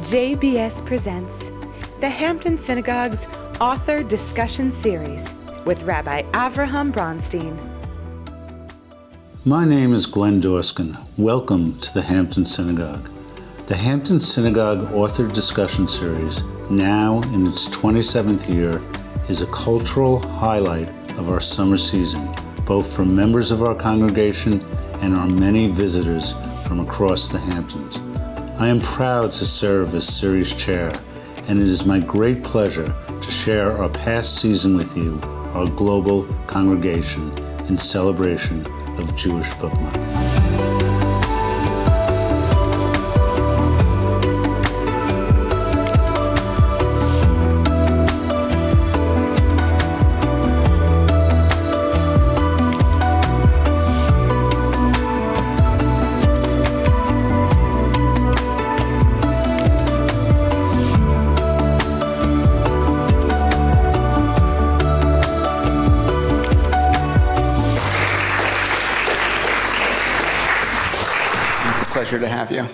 JBS presents the Hampton Synagogue's Author Discussion Series with Rabbi Avraham Bronstein. My name is Glenn Dorskin. Welcome to the Hampton Synagogue. The Hampton Synagogue Author Discussion Series, now in its 27th year, is a cultural highlight of our summer season, both for members of our congregation and our many visitors from across the Hamptons. I am proud to serve as series chair, and it is my great pleasure to share our past season with you, our global congregation, in celebration of Jewish Book Month. Pleasure to have you,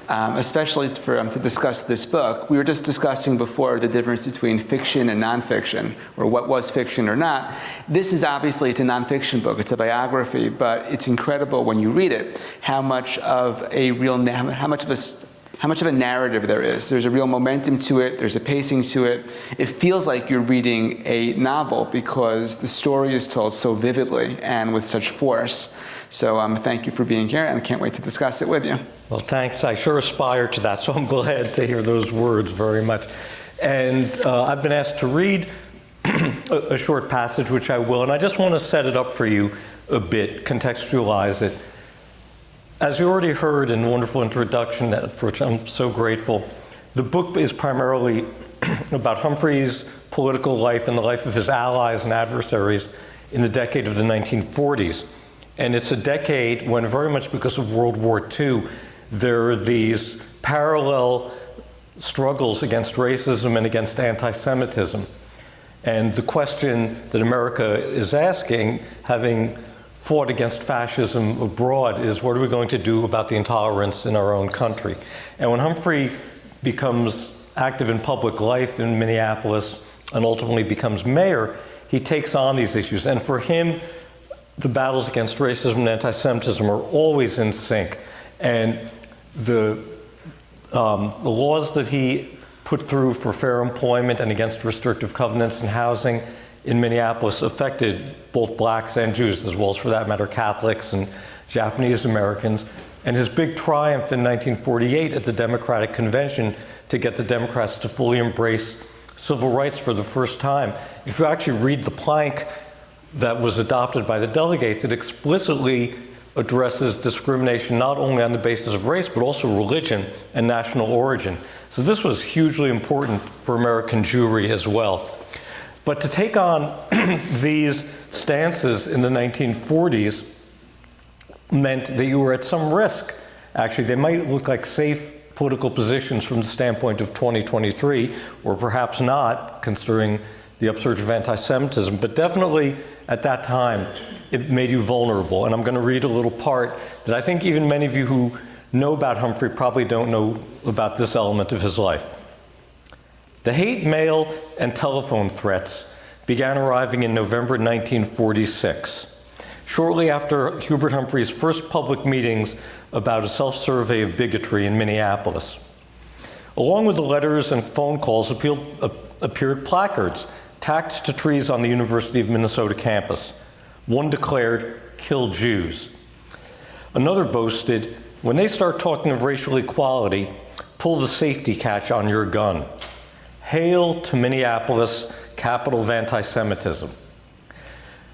especially to discuss this book. We were just discussing before the difference between fiction and nonfiction, or what was fiction or not. This is obviously, it's a nonfiction book, it's a biography, but it's incredible when you read it how much of a narrative there is. There's a real momentum to it, there's a pacing to it. It feels like you're reading a novel because the story is told so vividly and with such force. So thank you for being here, and I can't wait to discuss it with you. Well, thanks. I sure aspire to that, so I'm glad to hear those words very much. And I've been asked to read a short passage, which I will, and I just want to set it up for you a bit, contextualize it. As you already heard in the wonderful introduction, for which I'm so grateful, the book is primarily about Humphrey's political life and the life of his allies and adversaries in the decade of the 1940s. And it's a decade when, very much because of World War II, there are these parallel struggles against racism and against anti-Semitism. And the question that America is asking, having fought against fascism abroad, is what are we going to do about the intolerance in our own country? And when Humphrey becomes active in public life in Minneapolis and ultimately becomes mayor, he takes on these issues. And for him, the battles against racism and anti-Semitism are always in sync. And the laws that he put through for fair employment and against restrictive covenants in housing in Minneapolis affected both blacks and Jews, as well as, for that matter, Catholics and Japanese Americans. And his big triumph in 1948 at the Democratic Convention to get the Democrats to fully embrace civil rights for the first time. If you actually read the plank that was adopted by the delegates, it explicitly addresses discrimination not only on the basis of race, but also religion and national origin. So this was hugely important for American Jewry as well. But to take on these stances in the 1940s meant that you were at some risk. Actually, they might look like safe political positions from the standpoint of 2023, or perhaps not, considering the upsurge of anti-Semitism, but definitely at that time, it made you vulnerable. And I'm going to read a little part that I think even many of you who know about Humphrey probably don't know about this element of his life. The hate mail and telephone threats began arriving in November 1946, shortly after Hubert Humphrey's first public meetings about a self-survey of bigotry in Minneapolis. Along with the letters and phone calls appeared placards tacked to trees on the University of Minnesota campus. One declared, "Kill Jews." Another boasted, "When they start talking of racial equality, pull the safety catch on your gun. Hail to Minneapolis, capital of anti-Semitism."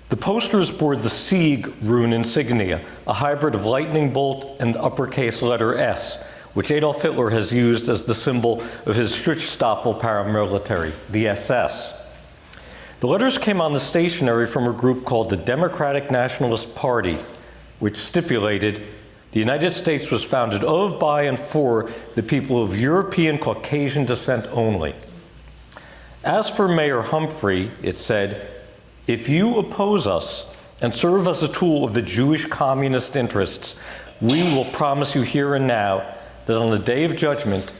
The posters bore the Sieg rune insignia, a hybrid of lightning bolt and the uppercase letter S, which Adolf Hitler has used as the symbol of his Schutzstaffel paramilitary, the SS. The letters came on the stationery from a group called the Democratic Nationalist Party, which stipulated the United States was founded of, by, and for the people of European Caucasian descent only. As for Mayor Humphrey, it said, "If you oppose us and serve as a tool of the Jewish communist interests, we will promise you here and now that on the day of judgment,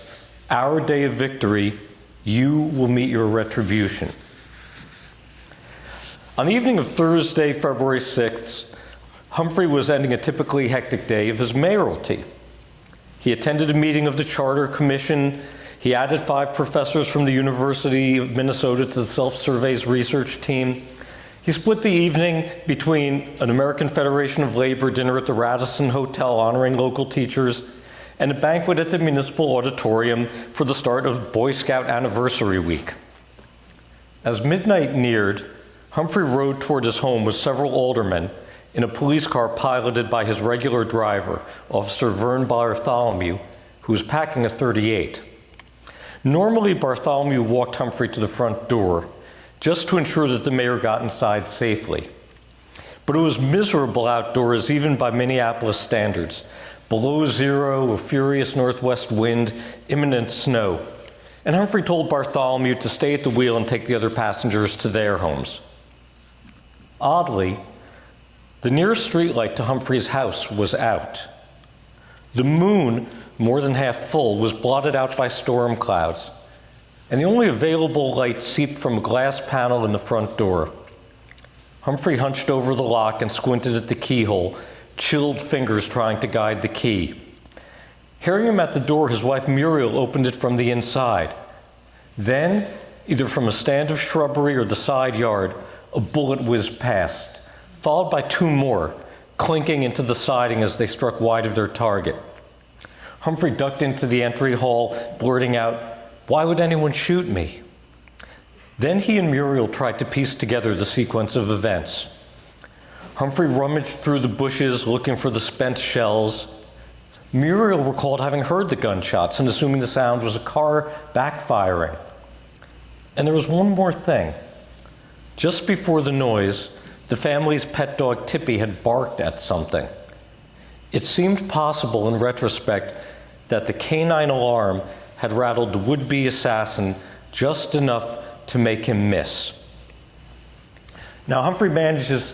our day of victory, you will meet your retribution. On the evening of Thursday, February 6th, Humphrey was ending a typically hectic day of his mayoralty. He attended a meeting of the Charter Commission. He added 5 professors from the University of Minnesota to the self-surveys research team. He split the evening between an American Federation of Labor dinner at the Radisson Hotel honoring local teachers and a banquet at the Municipal Auditorium for the start of Boy Scout Anniversary Week. As midnight neared, Humphrey rode toward his home with several aldermen in a police car piloted by his regular driver, Officer Vern Bartholomew, who was packing a .38. Normally, Bartholomew walked Humphrey to the front door, just to ensure that the mayor got inside safely. But it was miserable outdoors, even by Minneapolis standards. Below zero, a furious northwest wind, imminent snow. And Humphrey told Bartholomew to stay at the wheel and take the other passengers to their homes. Oddly, the nearest streetlight to Humphrey's house was out. The moon, more than half full, was blotted out by storm clouds, and the only available light seeped from a glass panel in the front door. Humphrey hunched over the lock and squinted at the keyhole, chilled fingers trying to guide the key. Hearing him at the door, his wife Muriel opened it from the inside. Then, either from a stand of shrubbery or the side yard, a bullet whizzed past, followed by 2 more, clinking into the siding as they struck wide of their target. Humphrey ducked into the entry hall, blurting out, "Why would anyone shoot me?" Then he and Muriel tried to piece together the sequence of events. Humphrey rummaged through the bushes looking for the spent shells. Muriel recalled having heard the gunshots and assuming the sound was a car backfiring. And there was one more thing. Just before the noise, the family's pet dog Tippy had barked at something. It seemed possible in retrospect that the canine alarm had rattled the would-be assassin just enough to make him miss. Now, Humphrey manages,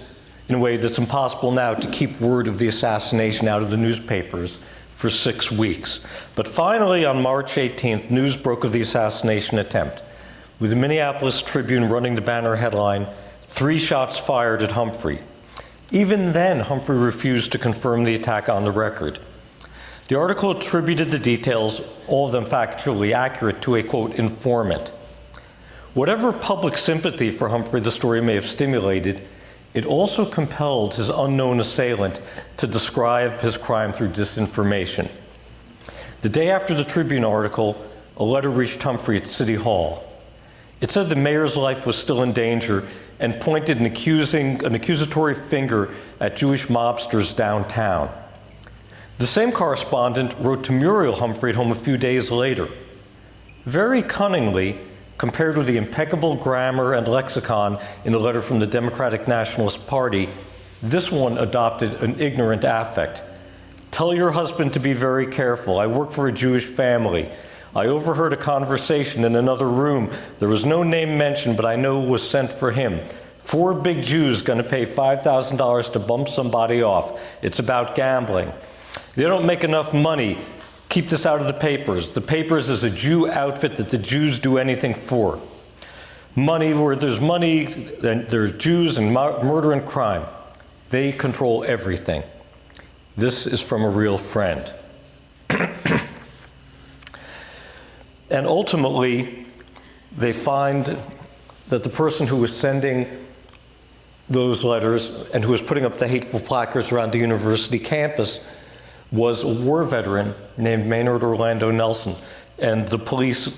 in a way that's impossible now, to keep word of the assassination out of the newspapers for 6 weeks. But finally, on March 18th, news broke of the assassination attempt, with the Minneapolis Tribune running the banner headline, "3 shots fired at Humphrey." Even then, Humphrey refused to confirm the attack on the record. The article attributed the details, all of them factually accurate, to a, quote, informant. Whatever public sympathy for Humphrey the story may have stimulated, it also compelled his unknown assailant to describe his crime through disinformation. The day after the Tribune article, a letter reached Humphrey at City Hall. It said the mayor's life was still in danger and pointed an accusatory finger at Jewish mobsters downtown. The same correspondent wrote to Muriel Humphrey at home a few days later. Very cunningly, compared with the impeccable grammar and lexicon in a letter from the Democratic Nationalist Party, this one adopted an ignorant affect. "Tell your husband to be very careful. I work for a Jewish family. I overheard a conversation in another room. There was no name mentioned, but I know it was sent for him. 4 big Jews going to pay $5,000 to bump somebody off. It's about gambling. They don't make enough money. Keep this out of the papers. The papers is a Jew outfit that the Jews do anything for. Money, where there's money, there's Jews and murder and crime. They control everything. This is from a real friend." And ultimately, they find that the person who was sending those letters and who was putting up the hateful placards around the university campus was a war veteran named Maynard Orlando Nelson. And the police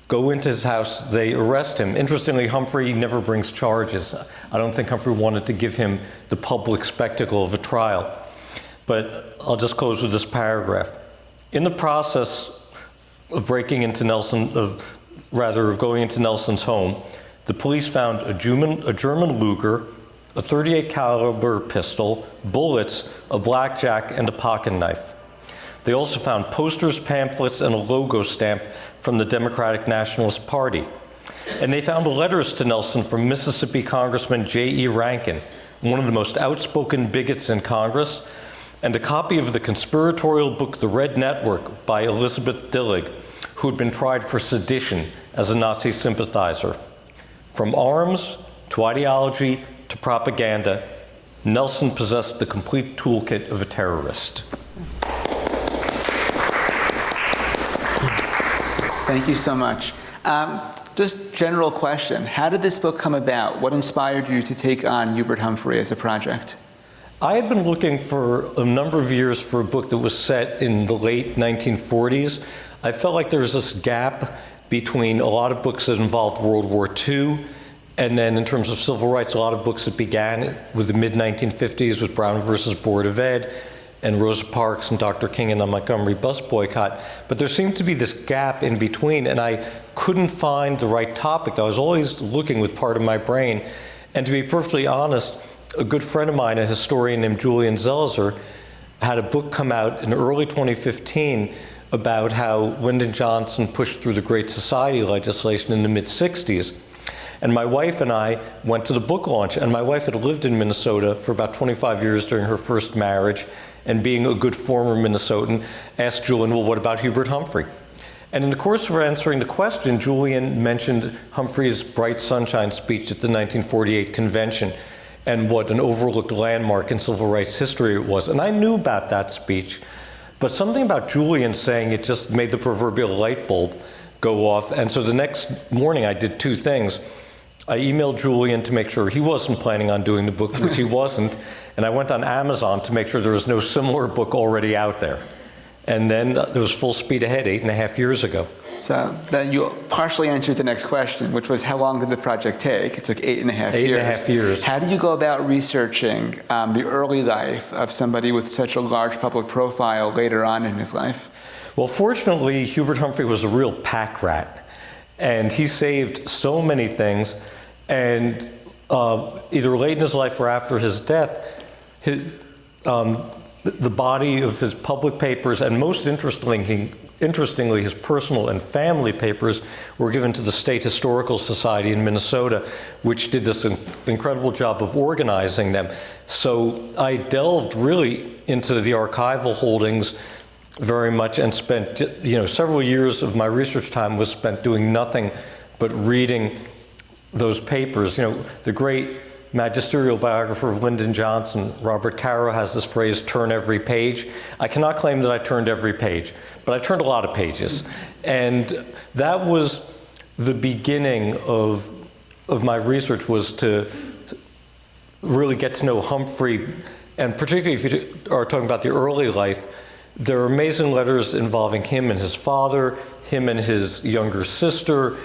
go into his house, they arrest him. Interestingly, Humphrey never brings charges. I don't think Humphrey wanted to give him the public spectacle of a trial. But I'll just close with this paragraph. In the process of going into Nelson's home, the police found a German Luger, a .38 caliber pistol, bullets, a blackjack, and a pocket knife. They also found posters, pamphlets, and a logo stamp from the Democratic Nationalist Party. And they found letters to Nelson from Mississippi Congressman J.E. Rankin, one of the most outspoken bigots in Congress, and a copy of the conspiratorial book The Red Network by Elizabeth Dillig, who had been tried for sedition as a Nazi sympathizer. From arms to ideology to propaganda, Nelson possessed the complete toolkit of a terrorist. Thank you so much. Just general question, how did this book come about? What inspired you to take on Hubert Humphrey as a project? I had been looking for a number of years for a book that was set in the late 1940s. I felt like there was this gap between a lot of books that involved World War II, and then in terms of civil rights, a lot of books that began with the mid-1950s with Brown versus Board of Ed, and Rosa Parks and Dr. King and the Montgomery bus boycott. But there seemed to be this gap in between, and I couldn't find the right topic. I was always looking with part of my brain. And to be perfectly honest, a good friend of mine, a historian named Julian Zelizer, had a book come out in early 2015 about how Lyndon Johnson pushed through the Great Society legislation in the mid-60s. And my wife and I went to the book launch, and my wife had lived in Minnesota for about 25 years during her first marriage, and being a good former Minnesotan, asked Julian, well, what about Hubert Humphrey? And in the course of answering the question, Julian mentioned Humphrey's Bright Sunshine speech at the 1948 convention, and what an overlooked landmark in civil rights history it was. And I knew about that speech, but something about Julian saying it just made the proverbial light bulb go off. And so the next morning I did two things. I emailed Julian to make sure he wasn't planning on doing the book, which he wasn't, and I went on Amazon to make sure there was no similar book already out there. And then there was full speed ahead 8.5 years ago. So then you partially answered the next question, which was how long did the project take? It took 8.5 years. 8.5 years. How do you go about researching the early life of somebody with such a large public profile later on in his life? Well, fortunately, Hubert Humphrey was a real pack rat, and he saved so many things. And either late in his life or after his death, the body of his public papers, and most interestingly, his personal and family papers, were given to the State Historical Society in Minnesota, which did this incredible job of organizing them. So I delved really into the archival holdings very much, and spent several years of my research time was spent doing nothing but reading those papers. The great magisterial biographer of Lyndon Johnson, Robert Caro, has this phrase, turn every page. I cannot claim that I turned every page, but I turned a lot of pages. And that was the beginning of my research, was to really get to know Humphrey. And particularly if you are talking about the early life, there are amazing letters involving him and his father, him and his younger sister,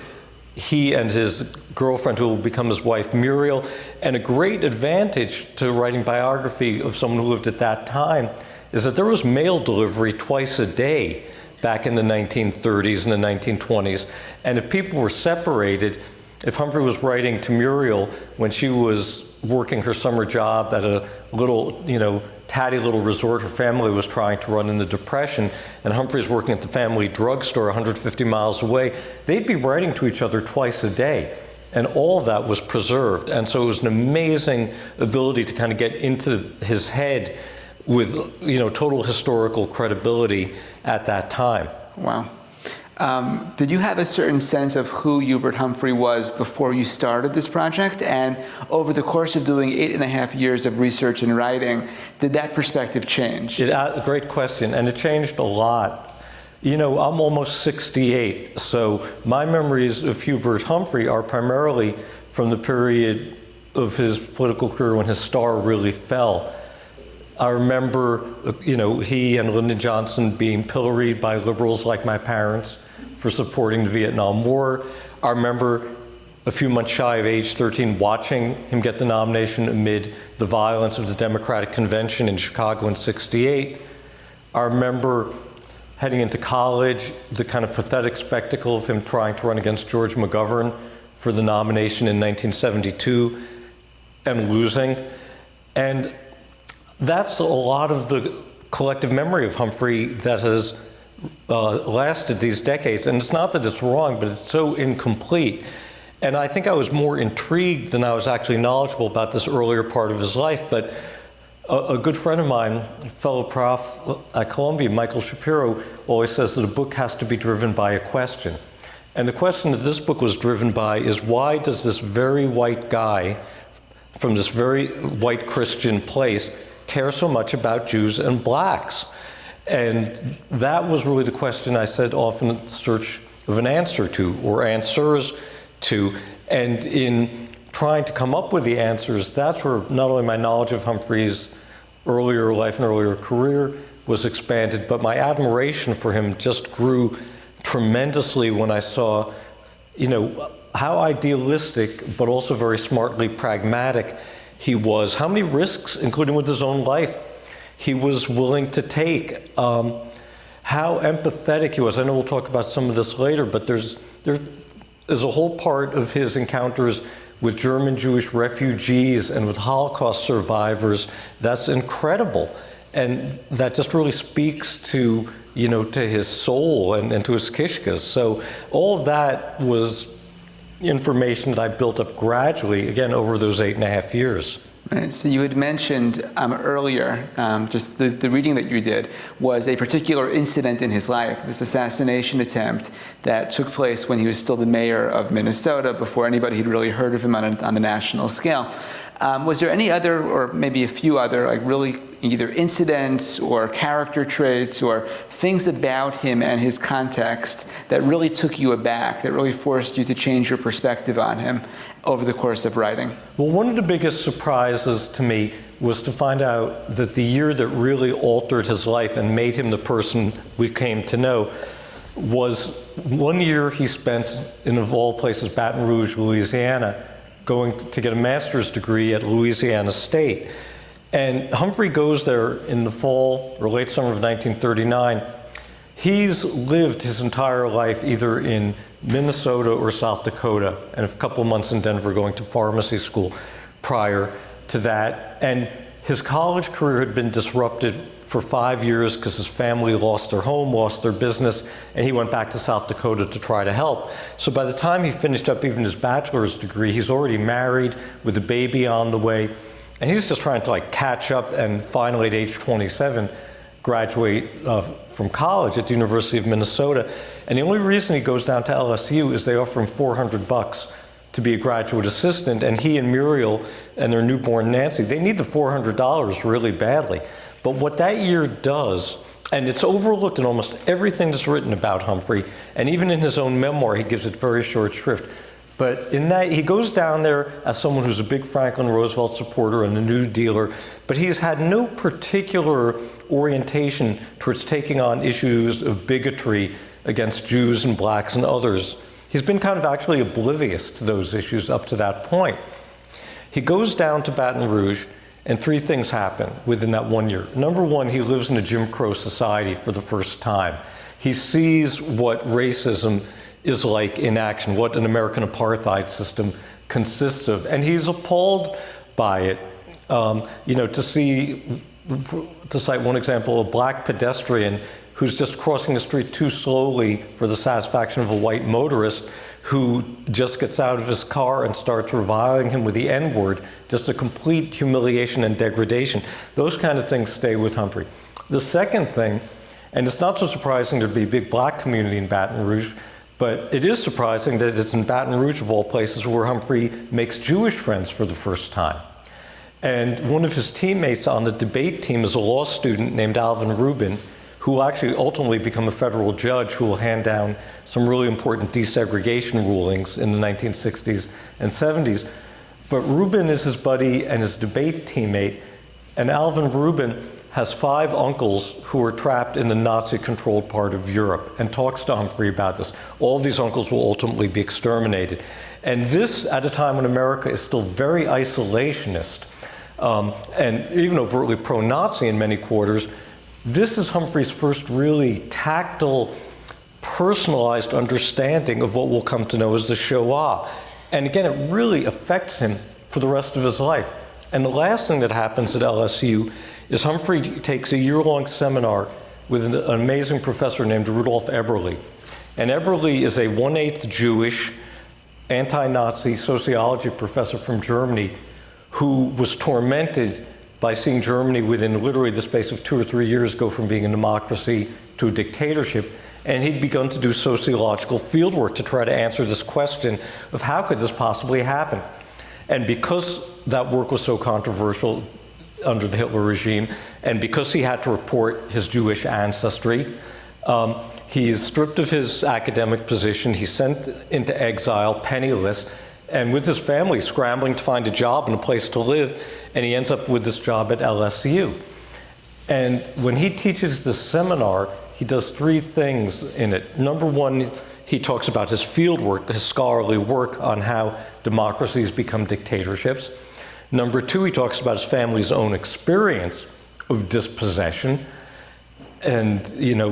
he and his girlfriend, who will become his wife, Muriel. And a great advantage to writing biography of someone who lived at that time is that there was mail delivery twice a day back in the 1930s and the 1920s. And if people were separated, if Humphrey was writing to Muriel when she was working her summer job at a little, tatty little resort her family was trying to run in the Depression, and Humphrey's working at the family drugstore 150 miles away, they'd be writing to each other twice a day. And all of that was preserved. And so it was an amazing ability to kind of get into his head with, total historical credibility at that time. Wow. Did you have a certain sense of who Hubert Humphrey was before you started this project? And over the course of doing 8.5 years of research and writing, did that perspective change? Great question, and it changed a lot. I'm almost 68, so my memories of Hubert Humphrey are primarily from the period of his political career when his star really fell. I remember, he and Lyndon Johnson being pilloried by liberals like my parents for supporting the Vietnam War. I remember a few months shy of age 13 watching him get the nomination amid the violence of the Democratic Convention in Chicago in '68. I remember heading into college, the kind of pathetic spectacle of him trying to run against George McGovern for the nomination in 1972 and losing. And that's a lot of the collective memory of Humphrey that has lasted these decades. And it's not that it's wrong, but it's so incomplete. And I think I was more intrigued than I was actually knowledgeable about this earlier part of his life. But A good friend of mine, a fellow prof at Columbia, Michael Shapiro, always says that a book has to be driven by a question. And the question that this book was driven by is, why does this very white guy from this very white Christian place care so much about Jews and blacks? And that was really the question I said often in search of an answer to, or answers to. And in trying to come up with the answers, that's where not only my knowledge of Humphrey's earlier life and earlier career was expanded, but my admiration for him just grew tremendously when I saw, how idealistic, but also very smartly pragmatic he was. How many risks, including with his own life, he was willing to take. How empathetic he was. I know we'll talk about some of this later, but there's a whole part of his encounters with German Jewish refugees and with Holocaust survivors that's incredible. And that just really speaks to, to his soul and to his kishkas. So all of that was information that I built up gradually, again, over those 8.5 years. Right. So you had mentioned earlier, just the reading that you did was a particular incident in his life, this assassination attempt that took place when he was still the mayor of Minnesota, before anybody had really heard of him on the national scale. Was there any other, or maybe a few other, really either incidents or character traits or things about him and his context that really took you aback, that really forced you to change your perspective on him over the course of writing? Well, one of the biggest surprises to me was to find out that the year that really altered his life and made him the person we came to know was one year he spent in, of all places, Baton Rouge, Louisiana, going to get a master's degree at Louisiana State. And Humphrey goes there in the fall or late summer of 1939. He's lived his entire life either in Minnesota or South Dakota, and a couple of months in Denver going to pharmacy school prior to that. And his college career had been disrupted for 5 years because his family lost their home, lost their business, and he went back to South Dakota to try to help. So by the time he finished up even his bachelor's degree, he's already married with a baby on the way, and he's just trying to catch up and finally at age 27 graduate from college at the University of Minnesota. And the only reason he goes down to LSU is they offer him $400 to be a graduate assistant, and he and Muriel and their newborn Nancy, they need the $400 really badly. But what that year does, and it's overlooked in almost everything that's written about Humphrey, and even in his own memoir, he gives it very short shrift. But in that, he goes down there as someone who's a big Franklin Roosevelt supporter and a New Dealer, but he's had no particular orientation towards taking on issues of bigotry against Jews and blacks and others. He's been kind of actually oblivious to those issues up to that point. He goes down to Baton Rouge, and three things happen within that 1 year. Number one, he lives in a Jim Crow society for the first time. He sees what racism is like in action, what an American apartheid system consists of, and he's appalled by it. To cite one example, a black pedestrian who's just crossing the street too slowly for the satisfaction of a white motorist who just gets out of his car and starts reviling him with the N-word, just a complete humiliation and degradation. Those kind of things stay with Humphrey. The second thing, and it's not so surprising there'd be a big black community in Baton Rouge, but it is surprising that it's in Baton Rouge, of all places, where Humphrey makes Jewish friends for the first time. And one of his teammates on the debate team is a law student named Alvin Rubin, who will actually ultimately become a federal judge who will hand down some really important desegregation rulings in the 1960s and 70s. But Rubin is his buddy and his debate teammate, and Alvin Rubin has 5 uncles who are trapped in the Nazi-controlled part of Europe and talks to Humphrey about this. All of these uncles will ultimately be exterminated. And this at a time when America is still very isolationist, and even overtly pro-Nazi in many quarters. This is Humphrey's first really tactile, personalized understanding of what we'll come to know as the Shoah. And again, it really affects him for the rest of his life. And the last thing that happens at LSU is Humphrey takes a year-long seminar with an amazing professor named Rudolf Eberle. And Eberle is a 1/8 Jewish, anti-Nazi sociology professor from Germany who was tormented by seeing Germany within literally the space of 2 or 3 years go from being a democracy to a dictatorship. And he'd begun to do sociological fieldwork to try to answer this question of how could this possibly happen. And because that work was so controversial under the Hitler regime, and because he had to report his Jewish ancestry, he's stripped of his academic position, he's sent into exile, penniless, and with his family scrambling to find a job and a place to live, and he ends up with this job at LSU. And when he teaches this seminar, he does 3 things in it. Number 1, he talks about his field work, his scholarly work on how democracies become dictatorships. Number 2, he talks about his family's own experience of dispossession and,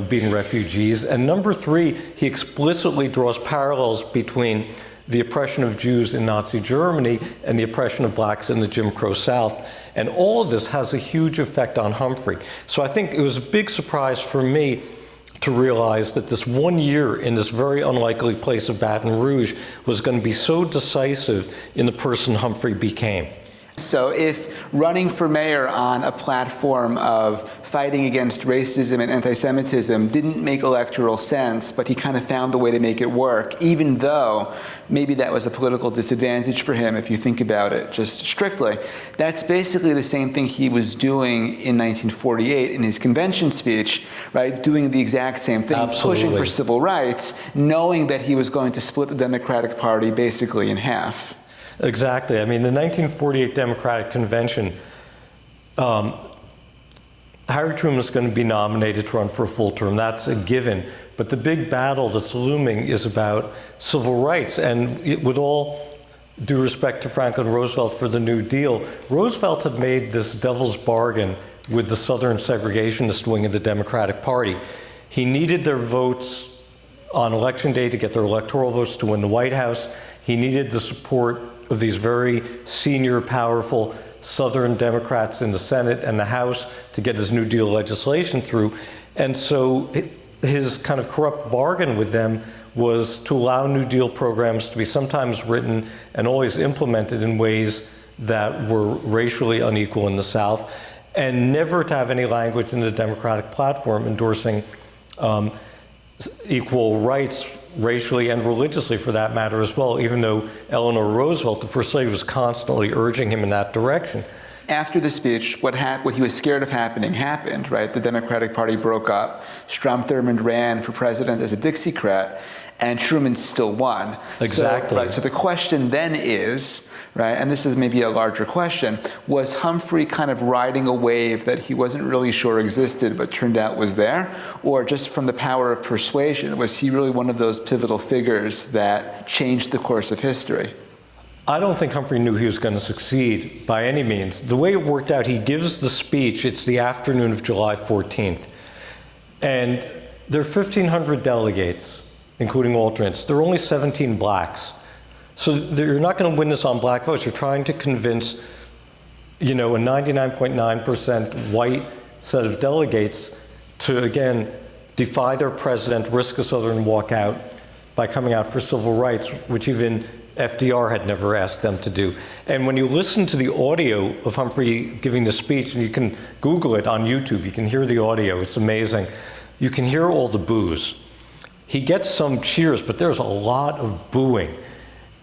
being refugees. And number 3, he explicitly draws parallels between the oppression of Jews in Nazi Germany and the oppression of blacks in the Jim Crow South. And all of this has a huge effect on Humphrey. So I think it was a big surprise for me to realize that this 1 year in this very unlikely place of Baton Rouge was going to be so decisive in the person Humphrey became. So if running for mayor on a platform of fighting against racism and anti-Semitism didn't make electoral sense, but he kind of found the way to make it work, even though maybe that was a political disadvantage for him if you think about it just strictly, that's basically the same thing he was doing in 1948 in his convention speech, right? Doing the exact same thing, Absolutely. Pushing for civil rights, knowing that he was going to split the Democratic Party basically in half. Exactly. I mean, the 1948 Democratic Convention, Harry Truman is going to be nominated to run for a full term. That's a given. But the big battle that's looming is about civil rights. And with all due respect to Franklin Roosevelt for the New Deal, Roosevelt had made this devil's bargain with the Southern segregationist wing of the Democratic Party. He needed their votes on Election Day to get their electoral votes to win the White House. He needed the support of these very senior, powerful Southern Democrats in the Senate and the House to get his New Deal legislation through. And so his kind of corrupt bargain with them was to allow New Deal programs to be sometimes written and always implemented in ways that were racially unequal in the South, and never to have any language in the Democratic platform endorsing equal rights racially and religiously for that matter as well, even though Eleanor Roosevelt, the First Lady, was constantly urging him in that direction. After the speech, what he was scared of happening happened, right? The Democratic Party broke up. Strom Thurmond ran for president as a Dixiecrat, and Truman still won. Exactly. So the question then is, right, and this is maybe a larger question, was Humphrey kind of riding a wave that he wasn't really sure existed but turned out was there? Or just from the power of persuasion, was he really one of those pivotal figures that changed the course of history? I don't think Humphrey knew he was going to succeed by any means. The way it worked out, he gives the speech, it's the afternoon of July 14th, and there are 1,500 delegates, including alternates. There are only 17 blacks. So you're not going to win this on black votes. You're trying to convince, a 99.9% white set of delegates to, again, defy their president, risk a Southern walkout by coming out for civil rights, which even FDR had never asked them to do. And when you listen to the audio of Humphrey giving the speech, and you can Google it on YouTube, you can hear the audio, it's amazing. You can hear all the boos. He gets some cheers, but there's a lot of booing.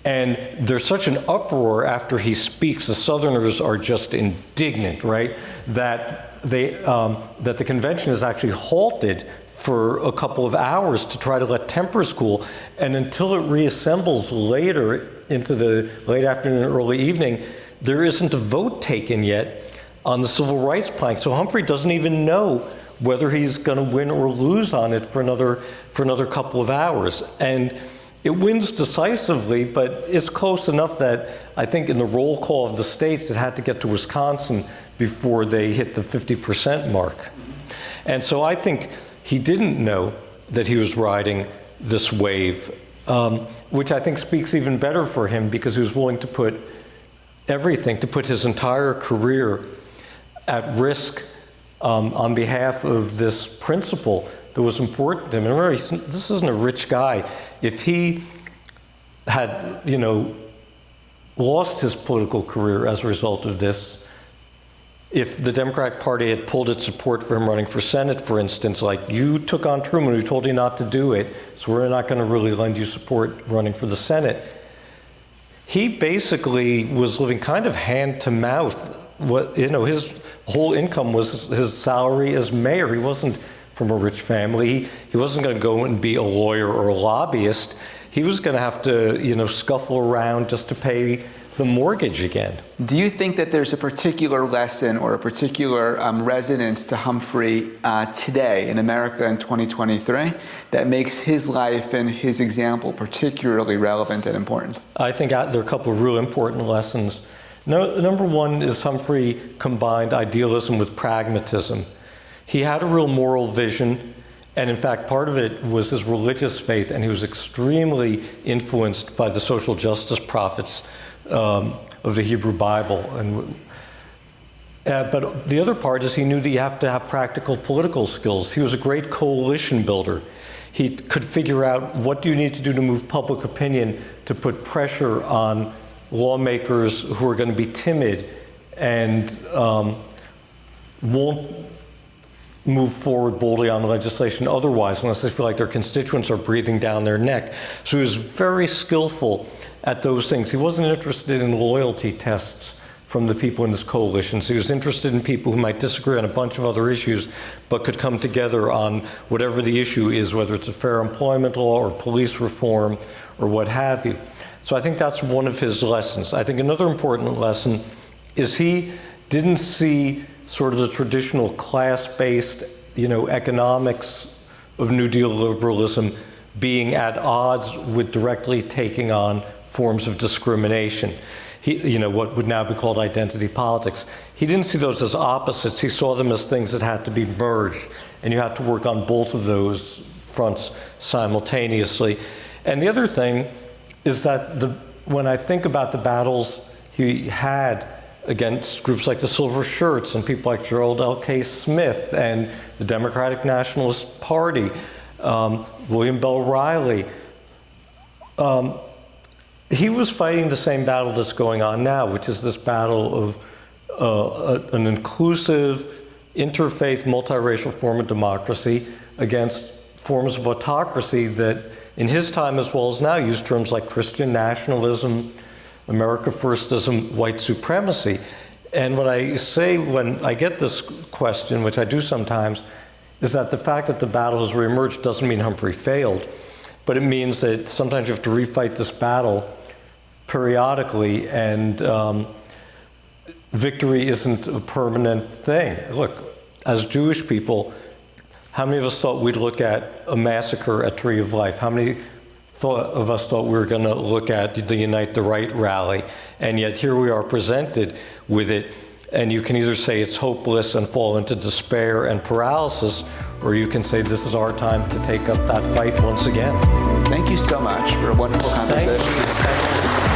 And there's such an uproar after he speaks, the Southerners are just indignant, right? That the convention is actually halted for a couple of hours to try to let tempers cool. And until it reassembles later into the late afternoon, early evening, there isn't a vote taken yet on the civil rights plank. So Humphrey doesn't even know whether he's going to win or lose on it for another couple of hours. And it wins decisively, but it's close enough that I think in the roll call of the states, it had to get to Wisconsin before they hit the 50% mark. And so I think he didn't know that he was riding this wave, which I think speaks even better for him because he was willing to put everything, to put his entire career at risk on behalf of this principle that was important to him. And remember, this isn't a rich guy. If he had, lost his political career as a result of this, if the Democratic Party had pulled its support for him running for Senate, for instance, like, you took on Truman, who told you not to do it, so we're not going to really lend you support running for the Senate. He basically was living kind of hand to mouth. His whole income was his salary as mayor. He wasn't from a rich family. He wasn't going to go and be a lawyer or a lobbyist. He was going to have to, scuffle around just to pay the mortgage again. Do you think that there's a particular lesson or a particular resonance to Humphrey today in America in 2023 that makes his life and his example particularly relevant and important? I think there are a couple of real important lessons. Number one is Humphrey combined idealism with pragmatism. He had a real moral vision, and in fact, part of it was his religious faith, and he was extremely influenced by the social justice prophets of the Hebrew Bible. But the other part is he knew that you have to have practical political skills. He was a great coalition builder. He could figure out, what do you need to do to move public opinion to put pressure on lawmakers who are going to be timid and won't move forward boldly on legislation otherwise, unless they feel like their constituents are breathing down their neck. So he was very skillful at those things. He wasn't interested in loyalty tests from the people in his coalitions. He was interested in people who might disagree on a bunch of other issues, but could come together on whatever the issue is, whether it's a fair employment law or police reform or what have you. So I think that's one of his lessons. I think another important lesson is he didn't see sort of the traditional class-based, economics of New Deal liberalism being at odds with directly taking on forms of discrimination. What would now be called identity politics. He didn't see those as opposites. He saw them as things that had to be merged, and you had to work on both of those fronts simultaneously. And the other thing is that when I think about the battles he had against groups like the Silver Shirts and people like Gerald L.K. Smith and the Democratic Nationalist Party, William Bell Riley, he was fighting the same battle that's going on now, which is this battle of an inclusive, interfaith, multiracial form of democracy against forms of autocracy that, in his time as well as now, use terms like Christian nationalism, America Firstism, white supremacy. And what I say when I get this question, which I do sometimes, is that the fact that the battle has reemerged doesn't mean Humphrey failed, but it means that sometimes you have to refight this battle periodically, and victory isn't a permanent thing. Look, as Jewish people, how many of us thought we'd look at a massacre at Tree of Life? How many of us thought we were going to look at the Unite the Right rally? And yet here we are presented with it, and you can either say it's hopeless and fall into despair and paralysis, or you can say this is our time to take up that fight once again. Thank you so much for a wonderful conversation. Thank you.